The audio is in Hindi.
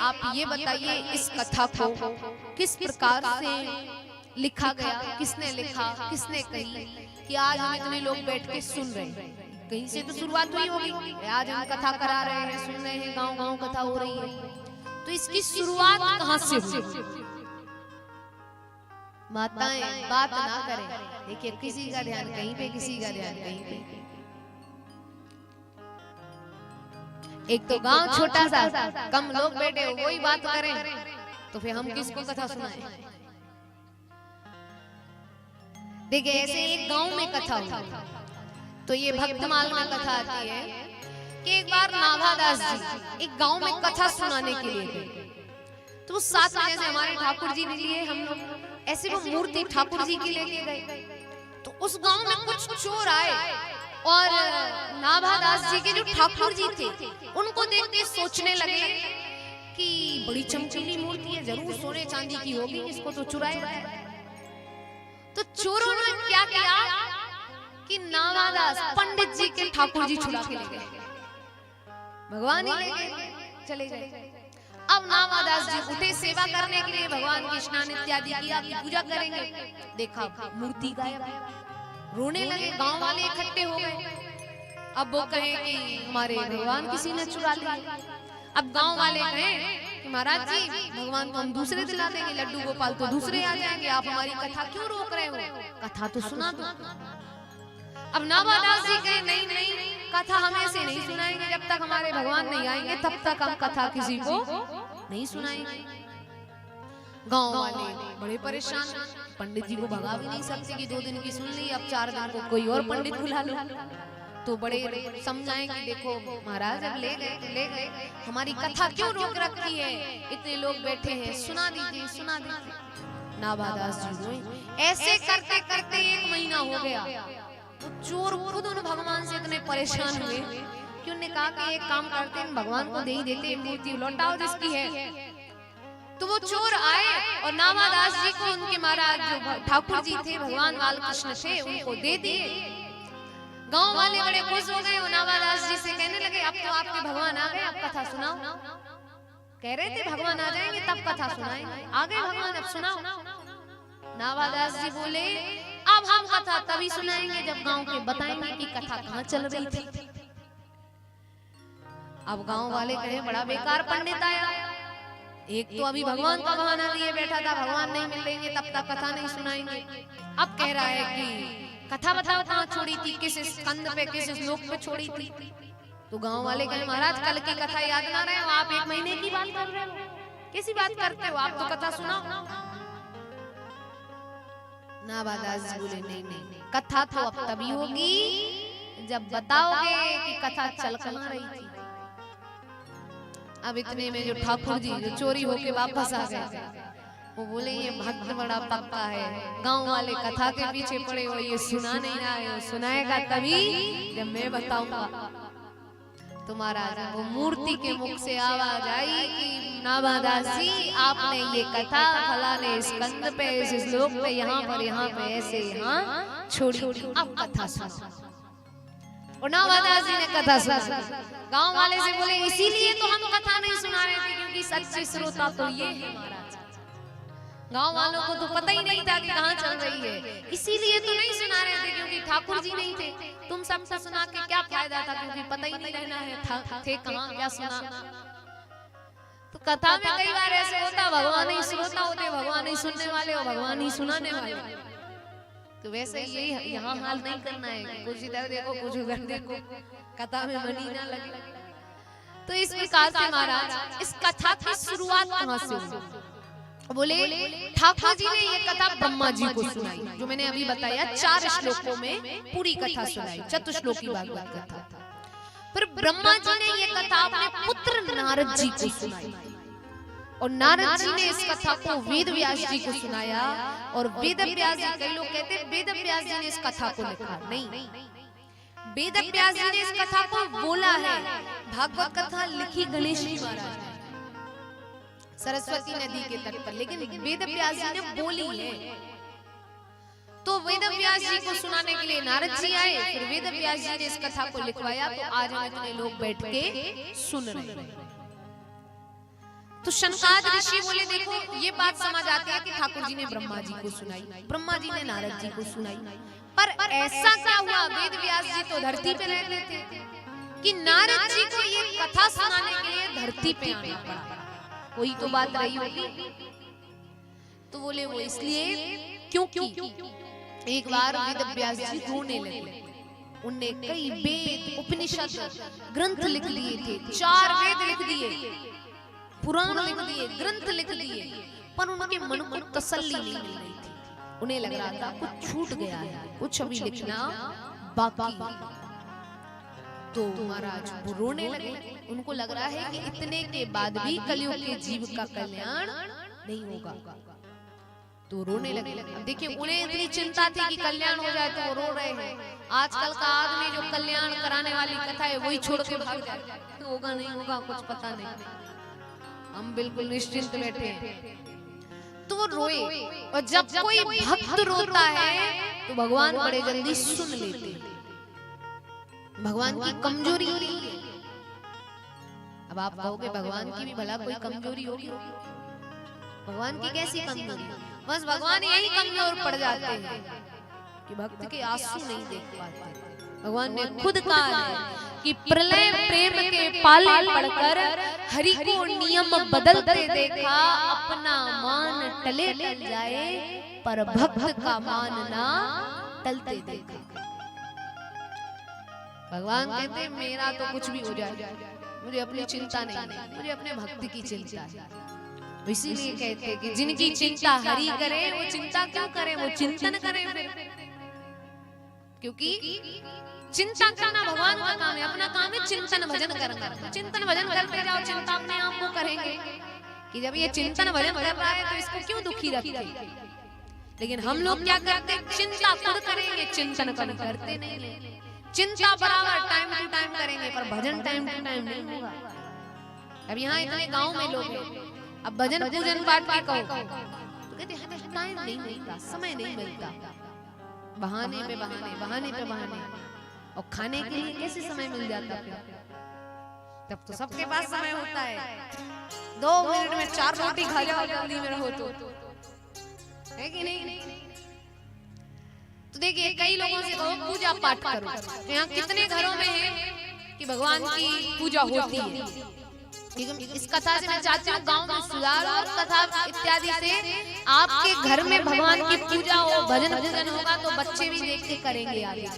आप ये बताइए इस कथा को किस प्रकार से लिखा गया, किसने लिखा, किसने कही कि आज हम इतने लोग बैठ के सुन रहे हैं। कहीं से तो शुरुआत हुई होगी, आज हम कथा करा रहे हैं, सुन रहे हैं, गांव-गांव कथा हो रही है। तो इसकी शुरुआत कहां से हुई? माताएं बात ना करें, देखिए किसी का ध्यान कहीं पे, किसी का ध्यान कहीं पे। एक तो गांव छोटा सा, कम लोग बैठे हो, वही बात करें तो फिर हम किसको कथा सुनाएं? देखिए ऐसे एक गांव में कथा हुई, तो ये भक्तमाल में कथा आती है कि एक बार नाभादास जी एक गांव में कथा सुनाने के लिए गए। तो साथ में जैसे हमारे ठाकुर जी के लिए हम लोग ऐसे वो मूर्ति ठाकुर जी की लेके गए। तो उस गांव में कुछ चोर आए और नाभादास जी के जो ठाकुर जी थे उनको देख के सोचने लगे कि बड़ी चमकीली मूर्ति है, जरूर सोने चांदी की होगी, इसको तो चुराएगा। तो चोरों ने क्या किया कि नाभादास पंडित जी के ठाकुर जी चुरा के ले गए, भगवान ही ले गए, चले गए। अब नाभादास जी उठे सेवा करने के लिए, भगवान की स्नान इत्यादि किया, पूजा करेंगे, देखा मूर्ति गायब, रोने लगे। गांव वाले इकट्ठे हो गए। अब वो कहे कि हमारे भगवान किसी ने चुरा लिया। अब गांव वाले कहे कि महाराज जी भगवान को हम दूसरे दिला देंगे, लड्डू गोपाल तो दूसरे आ जाएंगे, आप हमारी कथा क्यों रोक रहे हो, कथा तो सुना दो। अब नाभादास जी कहे नहीं नहीं, कथा हम ऐसे नहीं सुनाएंगे, जब तक हमारे भगवान नहीं आएंगे तब तक हम कथा किसी को नहीं सुनाएंगे। गांव वाले बड़े परेशान, पंडित जी को भगा भी नहीं सकते कि 2 दिन की सुन ली, अब 4 दिन को कोई और पंडित बुला लो। तो बड़े समझाएंगे, देखो महाराज अब ले गए तो ले गए, हमारी कथा क्यों रोक रखी है, इतने लोग बैठे हैं, सुना दीजिए सुना दीजिए। नाभादास जी रोए। ऐसे करते करते 1 महीना हो गया। तो चोर खुद उन भगवान से इतने परेशान हुए कि उन्होंने कहा कि एक काम करते हैं, भगवान को दे ही देते, मूर्ति लौटाओ जिसकी है। तो वो चोर आए और नाभादास जी को उनके महाराज जो ठाकुर जी थे, भगवान बालकृष्ण थे, उनको दे दिए। गांव वाले बड़े खुश हो गए। नाभादास जी से कहने लगे अब तो आपके भगवान आ गए, अब कथा सुनाओ। कह रहे थे भगवान आ जाएंगे तब कथा सुनाएंगे, आ गए भगवान, अब सुनाओ। नाभादास जी बोले अब हम कथा तभी सुनाएंगे जब गांव के बताएंगे कि कथा कहाँ चल रही थी। अब गांव वाले कहे बड़ा बेकार पंडित आया, एक तो अभी भगवान का बहाना लिए बैठा था, भगवान नहीं मिलेंगे तब तक कथा नहीं सुनाएंगे। अब कह रहा है कि कथा बताओ कहाँ छोड़ी थी, किस स्कंद पे, किस श्लोक पे छोड़ी थी। तो गांव वाले कहे महाराज कल की कथा याद ना रहे हो, आप 1 महीने की बात कर रहे हो, कैसी बात करते हो, आप तो कथा सुनाओ। नाभादास जी बोले नहीं नहीं, कथा तो अब तभी होगी जब बताओगे कि कथा चल कहाँ रही थी। अब इतने में जो ठाकुर जी जो चोरी होके वापस आ गए, वो बोले ये भक्त बड़ा पक्का है, गांव वाले कथा के पीछे पड़े हो, ये सुना नहीं रहा है, सुनाएगा तभी जब मैं बताऊंगा। तुम्हारा वो मूर्ति के मुख से आवाज आई कि नाभादास जी आपने ये कथा फलाने स्कंद पे, इस श्लोक पे, यहाँ पे ऐसे यहाँ छोड़ी, अब कथा सुनो। और नाभादास जी ने कथा सुना। गांव वाले से बोले इसीलिए तो हम कथा नहीं सुना रहे थे, क्योंकि सच्चे श्रोता तो ये है महाराज। गांव वालों को तो पता ही नहीं था कि कहाँ चल रही है, इसीलिए तो नहीं सुना रहे थे, क्योंकि ठाकुर जी नहीं थे। तुम सबसे सुना के क्या फायदा था, क्योंकि पता ही नहीं रहना है थे कहाँ, क्या सुना। तो कथा में कई बार ऐसे होता, भगवान ही श्रोता होते, भगवान ही सुनने वाले और भगवान ही सुनाने वाले। तो वैसे यही यहाँ हाल नहीं करना है, कुछ इधर देखो कुछ उधर देखो, कथा में मन ही ना लगे। तो इस प्रकार से महाराज इस कथा की शुरुआत कहाँ से हुई? बोले ठाकुर जी ने ये कथा ब्रह्मा जी को सुनाई, जो मैंने अभी बताया 4 श्लोकों में पूरी कथा सुनाई, चतुश्लोकी भागवत कथा। फिर ब्रह्मा जी ने ये कथा अपने पुत्र नारद जी को सुनाई, और नारद जी ने इस कथा को वेद व्यास जी को सुनाया। और वेद व्यास जी, कई लोग कहते हैं वेद व्यास जी ने इस कथा को लिखा, नहीं, वेद व्यास जी ने इस कथा को बोला है। भागवत कथा लिखी गणेश जी महाराज ने सरस्वती नदी के तट पर, लेकिन वेद व्यास जी ने बोली है। तो वेद व्यास जी को सुनाने के लिए नारद जी आए, फिर वेद व्यास जी ने इस कथा को लिखवाया। तो आज हम इतने लोग बैठ के सुन रहे हैं। तो शनकाद ऋषि बोले देखो ये बात समझ आती है कि ठाकुर जी ने ब्रह्मा जी को सुनाई, ब्रह्मा जी ने नारद जी को सुनाई, पर ऐसा क्या हुआ, वेद व्यास जी तो धरती पे रहते थे कि नारद जी को ये कथा सुनाने के लिए धरती पे आना पड़ा। वही तो बात रही होगी। तो बोले वो इसलिए क्योंकि एक बार वेद व्यास जी रोने लगे। उनने कई वेद उपनिषद ग्रंथ लिख दिए थे, 4 वेद लिख दिए, पुराण लिख दिए, ग्रंथ लिख दिए, पर उनके मन को तसल्ली नहीं मिल रही थी। उन्हें लग रहा था कुछ छूट गया है, कुछ अभी लिखना बाकी। तो महाराज वो रोने लगे। उनको लग रहा है कि इतने के बाद भी कलयुग के जीव का कल्याण नहीं होगा, तो रोने लगे। अब देखिए उन्हें इतनी चिंता थी कि कल्याण हो जाए तो वो रो रहे हैं। आजकल का आदमी जो कल्याण कराने वाली कथा है वही छोड़ के भाग जाए, होगा नहीं होगा कुछ पता नहीं, हम बिल्कुल निश्चिंत बैठे हैं। तो वो रोए, और जब कोई भक्त रोता है तो भगवान बड़े जल्दी सुन लेते हैं। भगवान की कमजोरी नहीं है। अब आप कहोगे भगवान की भी भला कोई कमजोरी होगी? भगवान की कैसी कमजोरी? बस भगवान यही कमजोर पड़ जाते हैं कि भक्त के आंसू नहीं देख पाते। भगवान ने खुद कहा है कि प्रलय प्रेम के पाले पड़कर हरि को नियम बदलते देखा, अपना मान टले टल जाए पर भक्त का मान ना टलते देखा। भगवान कहते मेरा तो कुछ भी हो जाए, मुझे अपनी चिंता नहीं है, मुझे अपने भक्त की चिंता है। इसीलिए कहते हैं कि जिनकी चिंता हरि करे वो चिंता क्यों करे, वो चिंतन करे फिर, क्योंकि चिंता करना भगवान का काम है, अपना काम है चिंतन भजन करना। चिंतन भजन करते जाओ, चिंता अपने आप को करेंगे कि जब ये चिंतन भजन कर रहा है तो इसको क्यों दुखी रखते। लेकिन हम लोग क्या करते, चिंता खुद करेंगे, चिंतन कभी करते नहीं। चिंता बराबर टाइम टू टाइम करेंगे पर भजन टाइम टू टाइम नहीं होगा। अब यहाँ इतने गांव में लोग हैं, अब भजन पूजन पाठ के कहो तो कहते हैं टाइम नहीं मिलता, समय नहीं मिलता, बहाने पे बहाने, बहाने पे बहाने, और खाने के लिए कैसे समय मिल जाता फिर? तब तो सबके पास समय होता है, 2 मिनट में 4 रोटी खा जाओ जल्दी में रहो तो, है कि नहीं? तो देखिए कई लोगों से कहो पूजा पाठ करो, तो यहाँ कितने घरों में है कि भगवान की पूजा होती है। इस कथा से मैं चाहती हूँ गाँव में सुधार और कथा इत्यादि से आपके घर में भगवान की पूजा हो, भजन पूजन होगा तो बच्चे भी देख के करेंगे आगे।